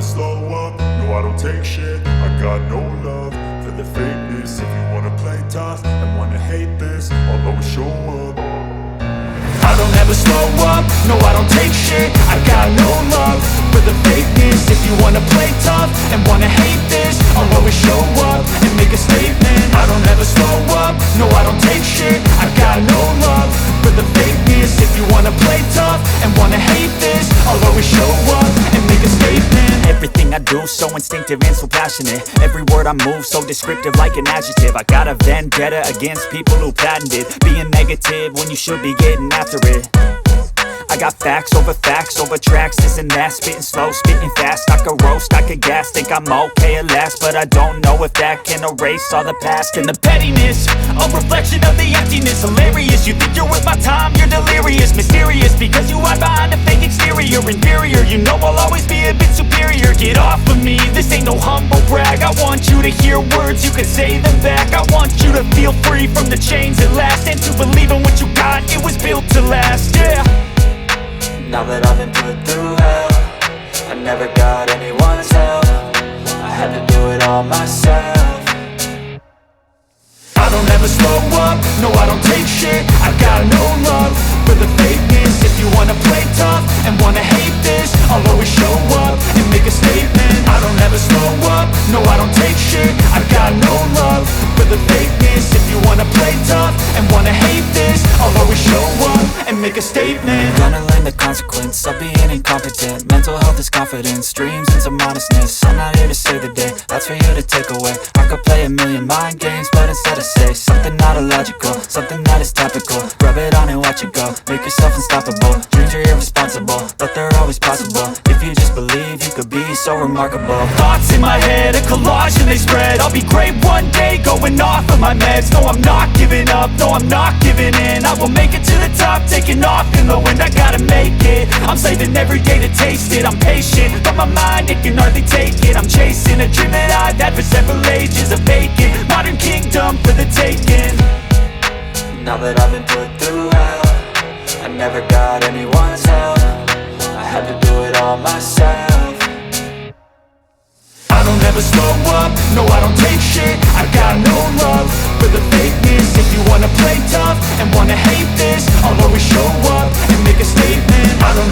slow up, no I don't take shit. I got no love for the fakeness. If you wanna play tough and wanna hate this, I'll always show up. I don't ever slow up, no I don't take shit. I got no love for the fakeness. If you wanna play tough and wanna hate this, I'll always show up and make a statement. I don't ever slow up, no I don't take shit. I got no love for the fakeness. If you wanna play tough and wanna hate this, I'll always show up and make a statement. Everything I do so instinctive and so passionate. Every word I move so descriptive like an adjective. I got a vendetta against people who patented being negative when you should be getting after it. I got facts over tracks, this and that. Spitting slow, spitting fast. I could roast, I could gas. Think I'm okay at last, but I don't know if that can erase all the past. And the pettiness, a reflection of the emptiness. Hilarious, you think you're worth my time, you're delirious. Mysterious, because you hide behind a fake exterior. Inferior, you know I'll always be a bit superior. Get off of me, this ain't no humble brag. I want you to hear words, you can say them back. I want you to feel free from the chains at last, and to believe in what you got, it was built to last, yeah. Now that I've been put through hell, I never got anyone's help. I had to do it all myself. I don't ever slow up, no I don't take shit. I got no love for the fakeness. If you wanna play tough and wanna hate this, I'll always show up and make a statement. I don't ever slow up, no I don't take shit. I got no love for the fakeness. If you wanna play tough and wanna hate this, I'll always show up and make a statement. Gonna learn the consequence of being incompetent. Mental health is confidence, dreams and some honestness. I'm not here to save the day, that's for you to take away. I could play a million mind games, but instead I say something not illogical, something that is topical. Rub it on and watch it go, make yourself unstoppable. Dreams are irresponsible, but they're always possible. If you just believe, you could be so remarkable. Thoughts in my head, a collage and they spread. I'll be great one day, going off of my meds. No, I'm not giving up, no, I'm not giving in. I will make it to the top, taking off in the wind. I gotta make it, I'm saving every day to taste it. I'm patient, but my mind, it can hardly take it. I'm chasing a dream that I've had for several ages. A vacant, modern kingdom for the taking. Now that I've been put through hell, I never got anyone's help. I had to do it all myself. I don't ever slow up, no I don't take shit. I got no love for the fakeness. If you wanna play tough and wanna hate this, I'll always show up and make a statement. I don't